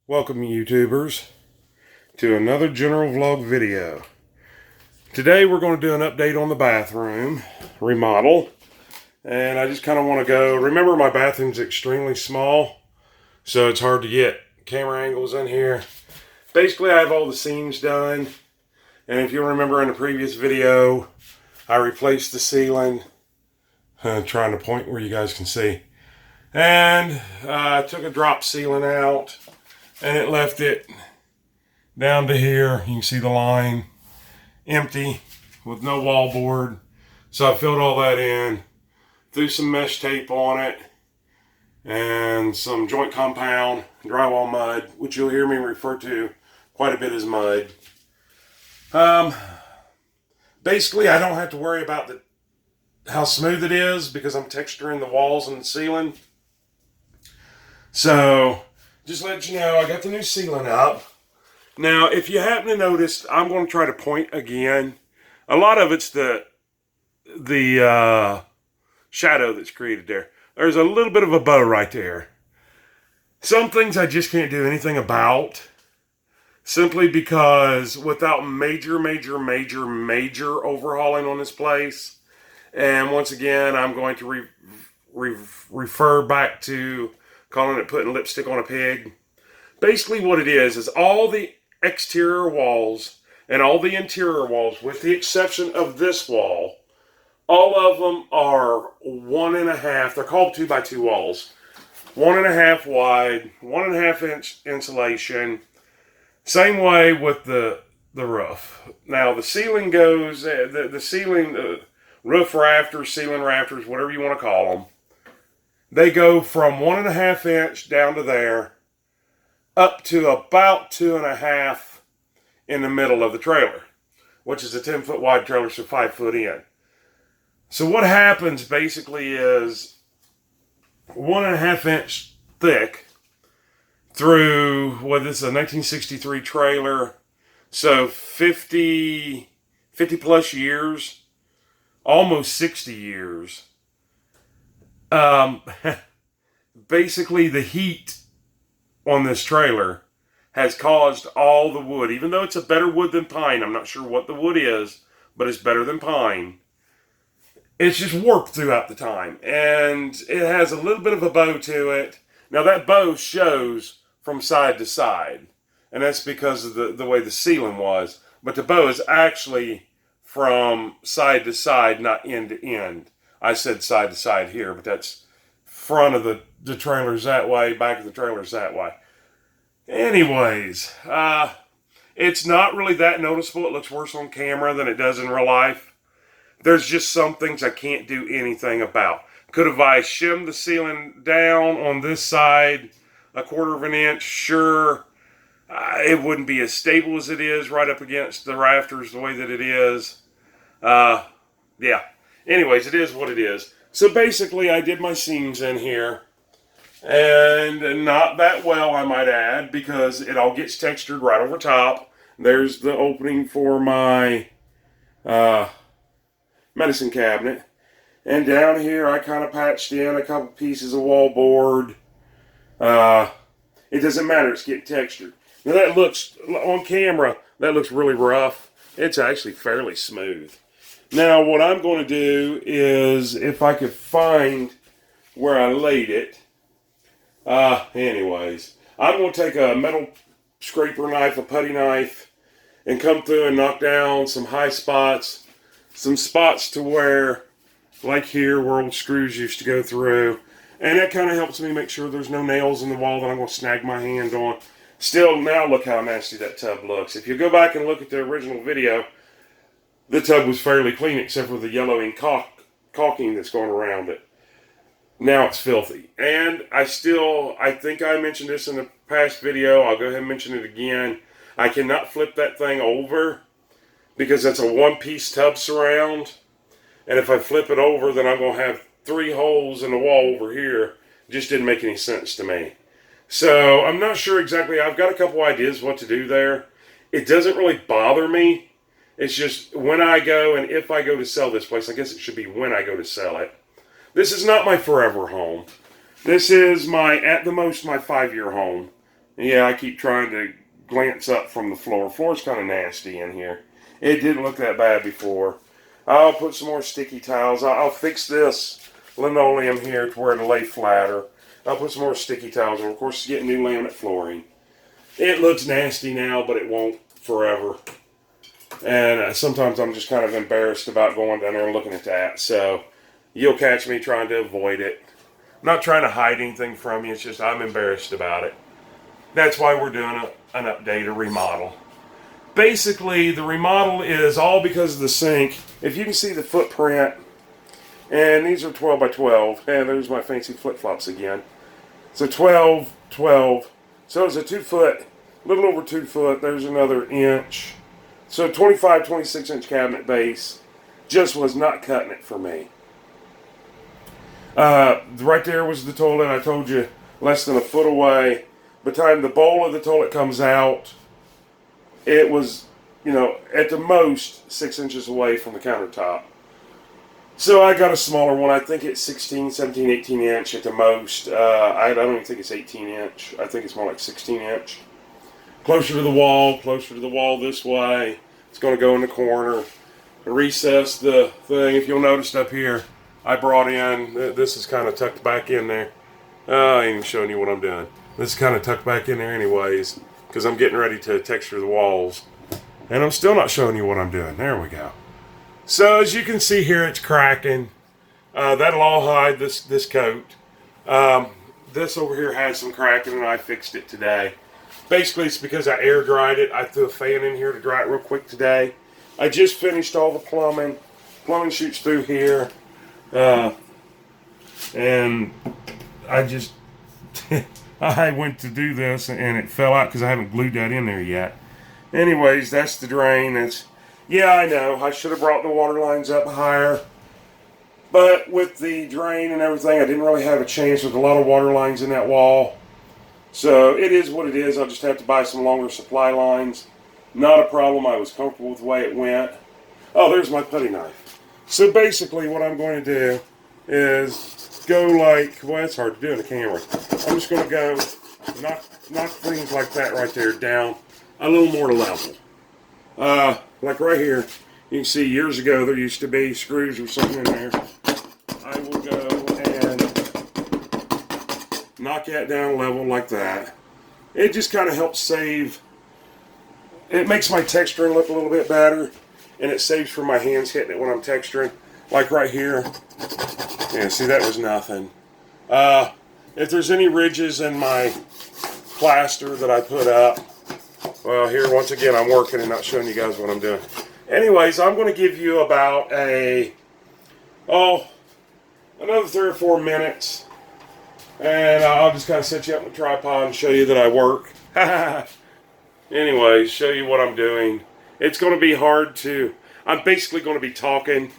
Welcome, YouTubers, to another general vlog video. Today we're going to do an update on the bathroom remodel, and I just kind of want to go. Remember, my bathroom's extremely small, so it's hard to get camera angles in here. Basically, I have all the seams done, and if you'll remember in the previous video, I replaced the ceiling, trying to point where you guys can see, and I took a drop ceiling out. And it left it down to here. You can see the line empty with no wallboard. So I filled all that in, threw some mesh tape on it, and some joint compound, drywall mud, which you'll hear me refer to quite a bit as mud. Basically, I don't have to worry about how smooth it is because I'm texturing the walls and the ceiling. So just let you know, I got the new ceiling up. Now, if you happen to notice, I'm going to try to point again. A lot of it's the shadow that's created there. There's a little bit of a bow right there. Some things I just can't do anything about, simply because without major overhauling on this place, and once again, I'm going to refer back to calling it putting lipstick on a pig. Basically what it is all the exterior walls and all the interior walls, with the exception of this wall, all of them are 1.5, they're called 2x2 walls. 1.5 wide, 1.5 inch insulation. Same way with the roof. Now the ceiling goes, the ceiling, roof rafters, ceiling rafters, whatever you want to call them, they go from 1.5 inch down to there, up to about 2.5 in the middle of the trailer, which is a 10-foot wide trailer, so 5 foot in. So what happens basically is 1.5 inch thick through, this is a 1963 trailer, so 50 plus years, almost 60 years. Basically the heat on this trailer has caused all the wood, even though it's a better wood than pine, I'm not sure what the wood is, but it's better than pine. It's just warped throughout the time, and it has a little bit of a bow to it. Now that bow shows from side to side, and that's because of the way the ceiling was, but the bow is actually from side to side, not end to end. I said side to side here, but that's front of the trailer's that way, back of the trailer's that way. Anyways, it's not really that noticeable. It looks worse on camera than it does in real life. There's just some things I can't do anything about. Could have I shimmed the ceiling down on this side 1/4 of an inch? Sure. It wouldn't be as stable as it is right up against the rafters the way that it is. Yeah. Anyways, it is what it is. So basically, I did my seams in here, and not that well, I might add, because it all gets textured right over top. There's the opening for my medicine cabinet, and down here I kind of patched in a couple pieces of wallboard. It doesn't matter, it's getting textured. Now that looks, on camera, that looks really rough. It's actually fairly smooth. Now, what I'm going to do is, if I could find where I laid it, anyways, I'm going to take a metal scraper knife, a putty knife, and come through and knock down some high spots, some spots to where, like here, where old screws used to go through, and that kind of helps me make sure there's no nails in the wall that I'm going to snag my hand on. Still, now look how nasty that tub looks. If you go back and look at the original video, the tub was fairly clean except for the yellowing caulking that's going around it. Now it's filthy. And I think I mentioned this in the past video. I'll go ahead and mention it again. I cannot flip that thing over because that's a one-piece tub surround. And if I flip it over, then I'm going to have 3 holes in the wall over here. Just didn't make any sense to me. So I'm not sure exactly. I've got a couple ideas what to do there. It doesn't really bother me. It's just when I go, and if I go to sell this place, I guess it should be when I go to sell it. This is not my forever home. This is at the most, my 5-year home. Yeah, I keep trying to glance up from the floor. Floor's kind of nasty in here. It didn't look that bad before. I'll put some more sticky tiles. I'll fix this linoleum here to where it'll lay flatter. I'll put some more sticky tiles on. Of course, getting new laminate flooring. It looks nasty now, but it won't forever. And sometimes I'm just kind of embarrassed about going down there and looking at that. So you'll catch me trying to avoid it. I'm not trying to hide anything from you. It's just I'm embarrassed about it. That's why we're doing an update, a remodel. Basically, the remodel is all because of the sink. If you can see the footprint, and these are 12 by 12. And there's my fancy flip-flops again. So 12, 12. So it's a 2 foot, a little over 2 foot. There's another inch. So 25, 26 inch cabinet base just was not cutting it for me. Right there was the toilet. I told you less than a foot away. By the time the bowl of the toilet comes out, it was, at the most 6 inches away from the countertop. So I got a smaller one. I think it's 16, 17, 18 inch at the most. I don't even think it's 18 inch. I think it's more like 16 inch. Closer to the wall this way. It's going to go in the corner. Recess the thing. If you'll notice up here, I brought in, this is kind of tucked back in there. I ain't even showing you what I'm doing. This is kind of tucked back in there anyways, because I'm getting ready to texture the walls. And I'm still not showing you what I'm doing. There we go. So as you can see here, it's cracking. That'll all hide this coat. This over here has some cracking, and I fixed it today. Basically, it's because I air dried it. I threw a fan in here to dry it real quick today. I just finished all the plumbing. Plumbing shoots through here. And I just, I went to do this and it fell out because I haven't glued that in there yet. Anyways, that's the drain. Yeah, I know. I should have brought the water lines up higher. But with the drain and everything, I didn't really have a chance with a lot of water lines in that wall. So it is what it is. I'll just have to buy some longer supply lines. Not a problem. I was comfortable with the way it went. Oh, there's my putty knife. So basically what I'm going to do is go like, well, it's hard to do in the camera. I'm just going to go knock things like that right there down a little more level. Like right here, you can see years ago there used to be screws or something in there. I will go and knock that down level like that. It just kind of helps save. It makes my texturing look a little bit better, and it saves for my hands hitting it when I'm texturing. Like right here. Yeah, see, that was nothing. If there's any ridges in my plaster that I put up, well, here, once again, I'm working and not showing you guys what I'm doing. Anyways, I'm going to give you about another 3 or 4 minutes. And I'll just kind of set you up on the tripod and show you that I work. Anyways, show you what I'm doing. It's going to be hard to... I'm basically going to be talking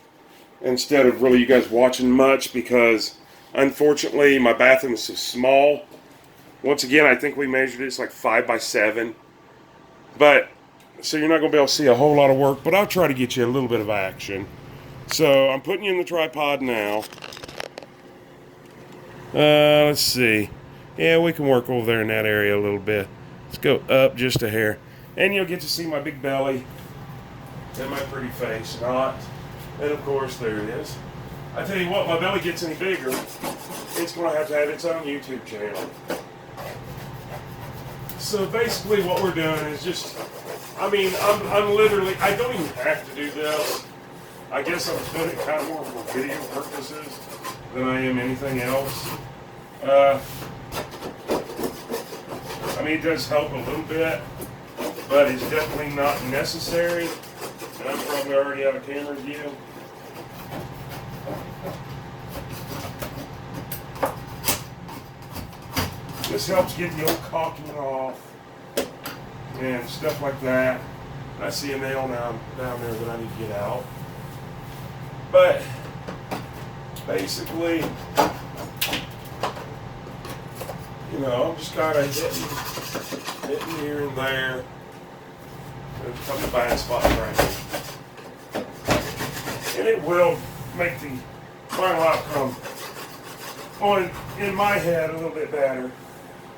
instead of really you guys watching much because, unfortunately, my bathroom is so small. Once again, I think we measured it. It's like 5 by 7. But, so you're not going to be able to see a whole lot of work, but I'll try to get you a little bit of action. So, I'm putting you in the tripod now. Let's see. Yeah, we can work over there in that area a little bit. Let's go up just a hair. And you'll get to see my big belly and my pretty face. Not. And, of course, there it is. I tell you what, my belly gets any bigger, it's going to have its own YouTube channel. So basically what we're doing is just, I'm literally, I don't even have to do this. I guess I'm doing it kind of more for video purposes than I am anything else. It does help a little bit, but it's definitely not necessary. And I'm probably already out of camera view. This helps get the old caulking off and stuff like that. I see a nail down there that I need to get out. But basically, I'm just kind of hitting here and there. There's a couple bad spots right here. And it will make the final outcome in my head a little bit better.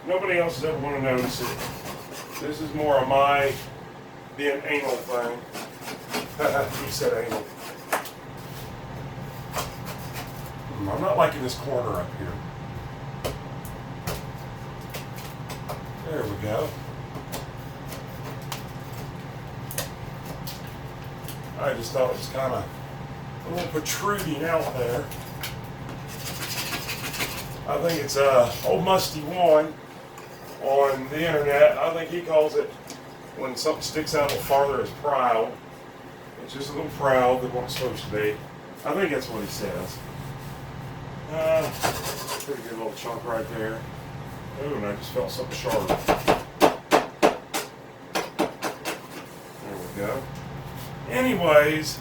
Nobody else is ever going to notice it. This is more of my being anal thing. He said anal. I'm not liking this corner up here. There we go. I just thought it was kind of a little protruding out there. I think it's old Musty One on the internet. I think he calls it when something sticks out a little farther is proud. It's just a little proud than what it's supposed to be. I think that's what he says. Pretty good little chunk right there. Ooh, and I just felt something sharp. There we go. Anyways,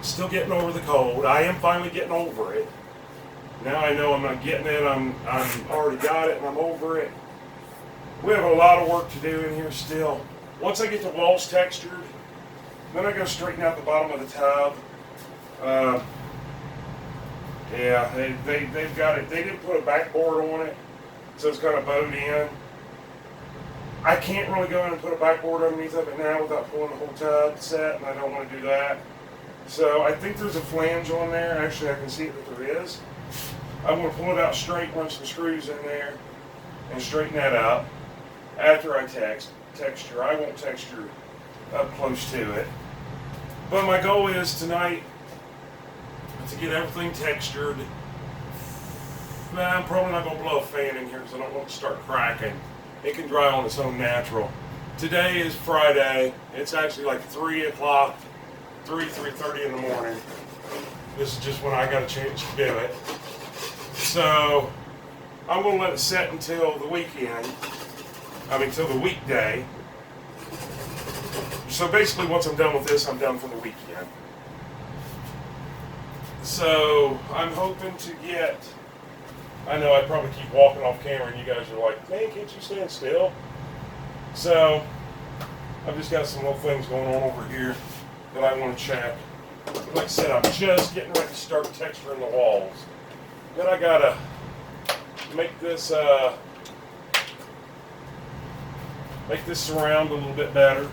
still getting over the cold. I am finally getting over it. Now I know I'm not getting it. I'm already got it and I'm over it. We have a lot of work to do in here still. Once I get the walls textured, then I go straighten out the bottom of the tub. Yeah, they've got it. They didn't put a backboard on it, so it's kind of bowed in. I can't really go in and put a backboard underneath of it now without pulling the whole tub set, and I don't want to do that. So I think there's a flange on there. Actually, I can see that there is. I'm going to pull it out straight, run some screws in there, and straighten that up. After I texture, I won't texture up close to it. But my goal is tonight to get everything textured. I'm probably not going to blow a fan in here because I don't want it to start cracking. It can dry on its own natural. Today is Friday. It's actually like 3 o'clock, 3:30 in the morning. This is just when I got a chance to do it. So I'm going to let it set until the weekend. Till the weekday. So basically once I'm done with this, I'm done for the weekend. So I'm hoping to get, I know I probably keep walking off camera and you guys are like, man, can't you stand still? So I've just got some little things going on over here that I want to check. Like I said, I'm just getting ready to start texturing the walls. Then I gotta make this surround a little bit better,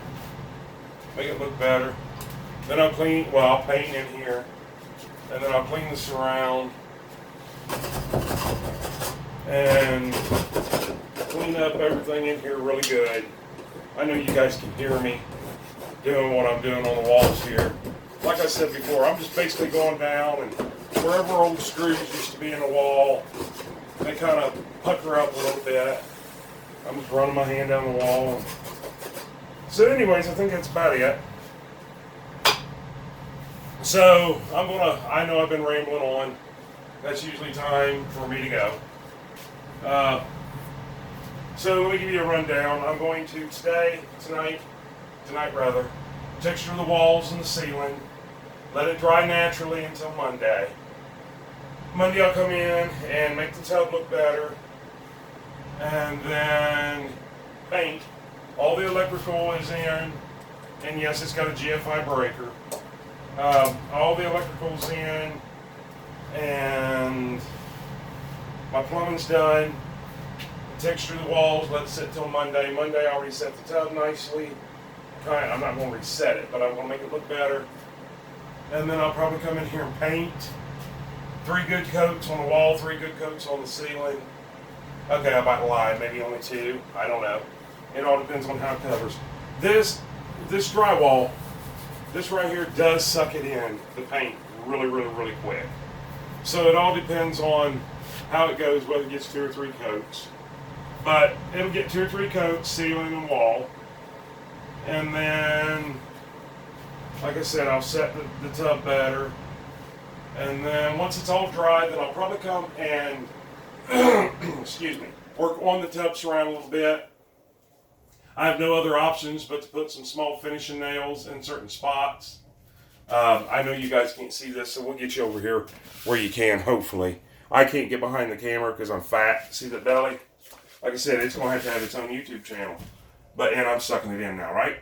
make it look better. Then I'll paint in here, and then I'll clean the surround and clean up everything in here really good. I know you guys can hear me doing what I'm doing on the walls here. Like I said before, I'm just basically going down and wherever old screws used to be in the wall, they kind of pucker up a little bit. I'm just running my hand down the wall. So anyways, I think that's about it. So I know I've been rambling on. That's usually time for me to go. So let me give you a rundown. I'm going to tonight, texture the walls and the ceiling. Let it dry naturally until Monday. Monday I'll come in and make the tub look better. And then paint. All the electrical is in. And yes, it's got a GFI breaker. All the electrical's in. And my plumbing's done. Texture the walls, let it sit till Monday. Monday I already set the tub nicely. I'm not going to reset it, but I'm going to make it look better. And then I'll probably come in here and paint. 3 good coats on the wall, 3 good coats on the ceiling. Okay, I might lie, maybe only 2. I don't know. It all depends on how it covers. This drywall, this right here does suck it in, the paint, really, really, really quick. So it all depends on how it goes, whether it gets 2 or 3 coats. But it'll get 2 or 3 coats, ceiling and wall. And then, like I said, I'll set the tub better. And then once it's all dry, then I'll probably come and, excuse me, work on the tub surround a little bit. I have no other options but to put some small finishing nails in certain spots. I know you guys can't see this, so we'll get you over here where you can, hopefully. I can't get behind the camera because I'm fat. See the belly? Like I said, it's going to have its own YouTube channel. And I'm sucking it in now, right?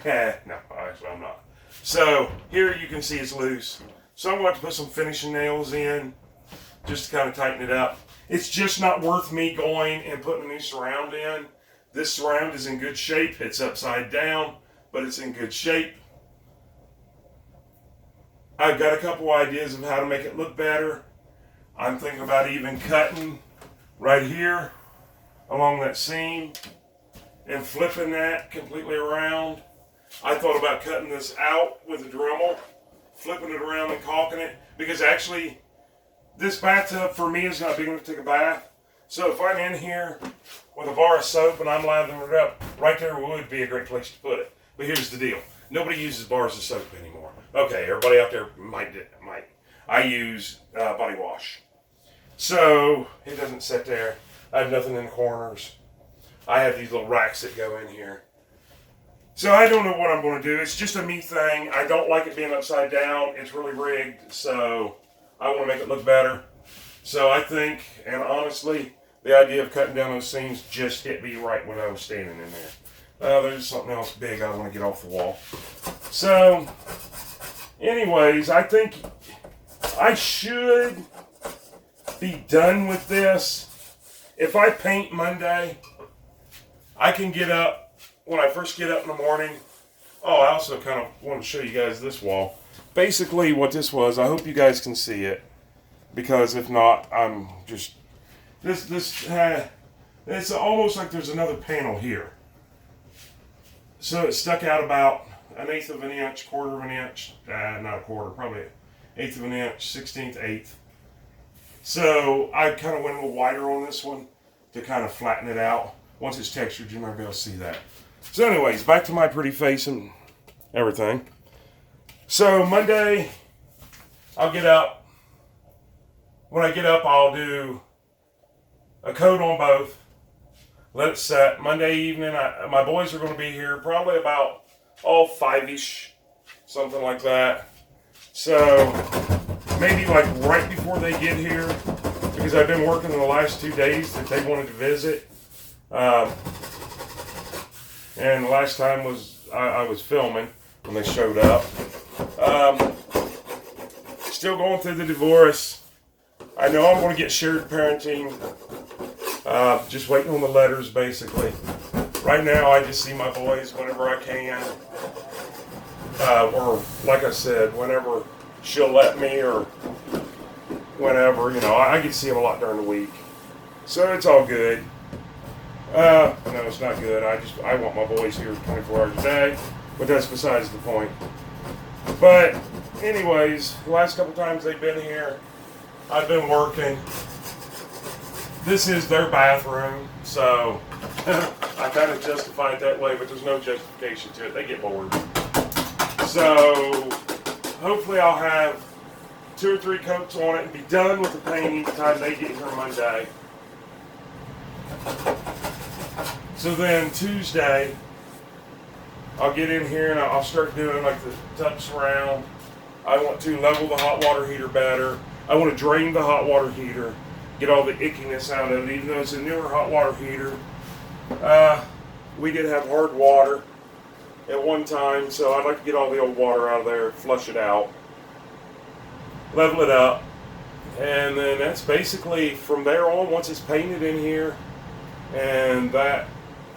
No, actually I'm not. So here you can see it's loose. So I'm going to put some finishing nails in just to kind of tighten it up. It's just not worth me going and putting a new surround in. This surround is in good shape. It's upside down, but it's in good shape. I've got a couple ideas of how to make it look better. I'm thinking about even cutting right here along that seam and flipping that completely around. I thought about cutting this out with a Dremel, flipping it around and caulking it, because actually this bathtub for me is not big enough to take a bath. So if I'm in here with a bar of soap and I'm lathering it up, right there would be a great place to put it. But here's the deal. Nobody uses bars of soap anymore. Okay, everybody out there might. I use body wash. So it doesn't sit there. I have nothing in the corners. I have these little racks that go in here. So I don't know what I'm going to do. It's just a me thing. I don't like it being upside down. It's really rigged, so I want to make it look better. So I think, and honestly, the idea of cutting down those seams just hit me right when I was standing in there. There's something else big I want to get off the wall. So, anyways, I think I should be done with this. If I paint Monday, I can get up, when I first get up in the morning. Oh, I also kind of want to show you guys this wall. Basically what this was, I hope you guys can see it, because if not, I'm just, it's almost like there's another panel here. So it stuck out about 1/8 of an inch, 1/4 of an inch, not a quarter, probably 1/8 of an inch, 1/16, 1/8. So I kind of went a little wider on this one to kind of flatten it out. Once it's textured, you might be able to see that. So anyways, back to my pretty face and everything. So Monday, I'll get up. When I get up, I'll do a coat on both. Let it set. Monday evening, my boys are going to be here probably about 5-ish, something like that. So maybe like right before they get here, because I've been working the last 2 days that they wanted to visit. And the last time was I was filming when they showed up. Still going through the divorce. I know I'm going to get shared parenting. Just waiting on the letters, basically. Right now, I just see my boys whenever I can. Or, like I said, whenever she'll let me, or whenever, I get to see them a lot during the week. So it's all good. No, it's not good. I want my boys here 24 hours a day, but that's besides the point. But, anyways, the last couple times they've been here, I've been working. This is their bathroom, so I kind of justify it that way, but there's no justification to it. They get bored. So hopefully I'll have 2 or 3 coats on it and be done with the painting by the time they get here Monday. So then Tuesday, I'll get in here and I'll start doing like the tub surround. I want to level the hot water heater better. I want to drain the hot water heater, get all the ickiness out of it, even though it's a newer hot water heater. We did have hard water at one time, so I'd like to get all the old water out of there, flush it out, level it up, and then that's basically from there on, once it's painted in here, and that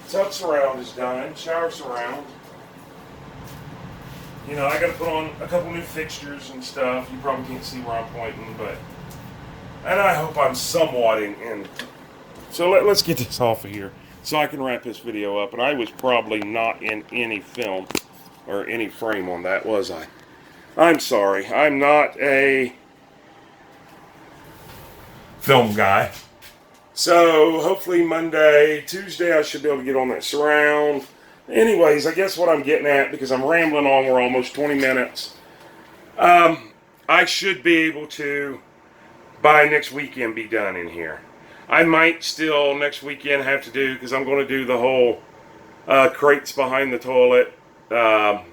tub surround is done, shower surround. I got to put on a couple new fixtures and stuff. You probably can't see where I'm pointing, and I hope I'm somewhat in. So let's get this off of here so I can wrap this video up. And I was probably not in any film or any frame on that, was I? I'm sorry. I'm not a film guy. So hopefully Monday, Tuesday, I should be able to get on that surround. Anyways, I guess what I'm getting at, because I'm rambling on, we're almost 20 minutes. I should be able to, by next weekend, be done in here. I might still next weekend have to do, because I'm going to do the whole crates behind the toilet. Try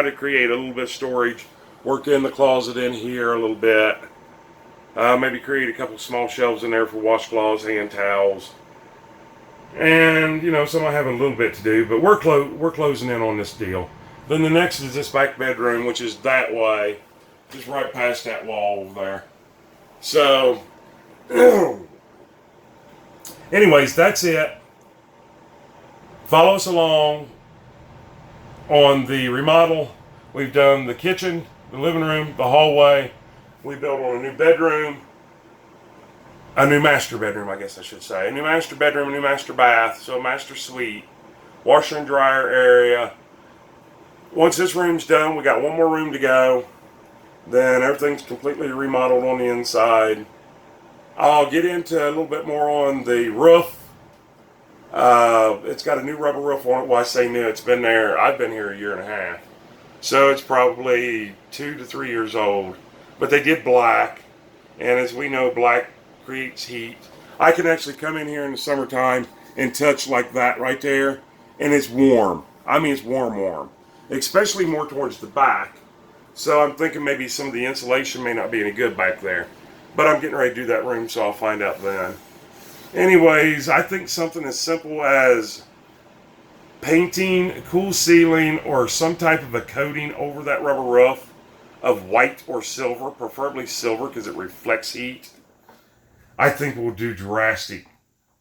to create a little bit of storage. Work in the closet in here a little bit. Maybe create a couple small shelves in there for washcloths, hand towels. And, some I have a little bit to do, but we're closing in on this deal. Then the next is this back bedroom, which is that way, just right past that wall over there. So, Anyways, that's it. Follow us along on the remodel. We've done the kitchen, the living room, the hallway. We built on a new bedroom, a new master bedroom, I guess I should say. A new master bedroom, a new master bath, so a master suite, washer and dryer area. Once this room's done, we got one more room to go. Then everything's completely remodeled on the inside. I'll get into a little bit more on the roof. It's got a new rubber roof on it. Well, I say new, it's been there. I've been here a year and a half. So it's probably 2 to 3 years old. But they did black. And as we know, black creates heat. I can actually come in here in the summertime and touch like that right there. And it's warm. I mean, it's warm. Especially more towards the back. So I'm thinking maybe some of the insulation may not be any good back there. But I'm getting ready to do that room, so I'll find out then. Anyways, I think something as simple as painting, cool ceiling, or some type of a coating over that rubber roof of white or silver, preferably silver because it reflects heat, I think will do drastic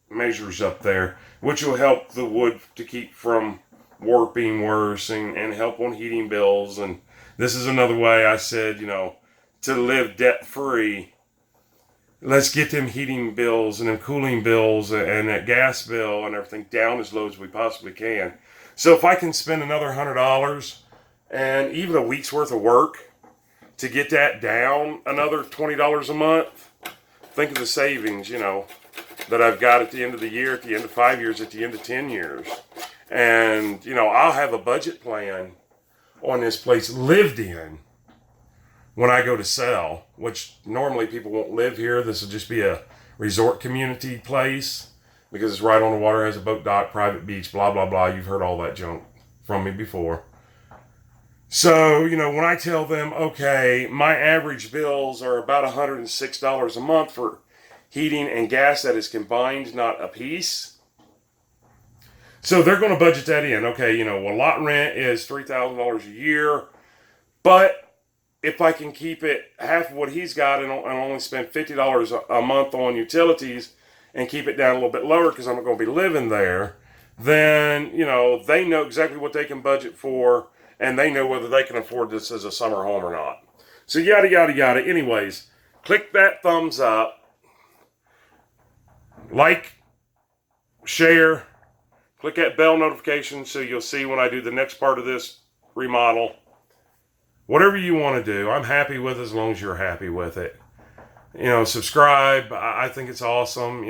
measures up there, which will help the wood to keep from warping worse and help on heating bills. And this is another way I said, to live debt-free. Let's get them heating bills and them cooling bills and that gas bill and everything down as low as we possibly can. So if I can spend another $100 and even a week's worth of work to get that down another $20 a month, think of the savings, that I've got at the end of the year, at the end of 5 years, at the end of 10 years. And, I'll have a budget plan on this place lived in when I go to sell, which normally people won't live here. This will just be a resort community place because it's right on the water, has a boat dock, private beach, blah, blah, blah. You've heard all that junk from me before. So, when I tell them, okay, my average bills are about $106 a month for heating and gas that is combined, not a piece. So they're going to budget that in. Okay, lot rent is $3,000 a year, but if I can keep it half of what he's got and only spend $50 a month on utilities and keep it down a little bit lower because I'm not going to be living there, then, they know exactly what they can budget for and they know whether they can afford this as a summer home or not. So yada, yada, yada. Anyways, click that thumbs up, like, share, click that bell notification so you'll see when I do the next part of this remodel. Whatever you want to do, I'm happy with as long as you're happy with it. Subscribe. I think it's awesome.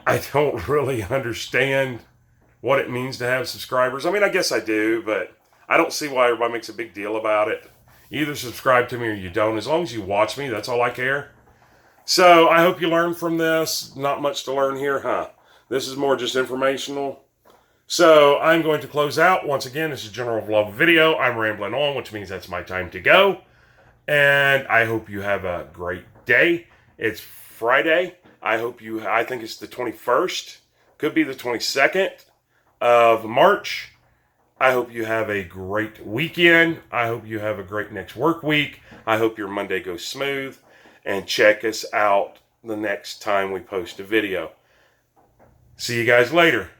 I don't really understand what it means to have subscribers. I mean, I guess I do, but I don't see why everybody makes a big deal about it. You either subscribe to me or you don't. As long as you watch me, that's all I care. So I hope you learned from this. Not much to learn here, huh? This is more just informational. So I'm going to close out. Once again, this is General Vlog video. I'm rambling on, which means that's my time to go. And I hope you have a great day. It's Friday. I think it's the 21st. Could be the 22nd of March. I hope you have a great weekend. I hope you have a great next work week. I hope your Monday goes smooth. And check us out the next time we post a video. See you guys later.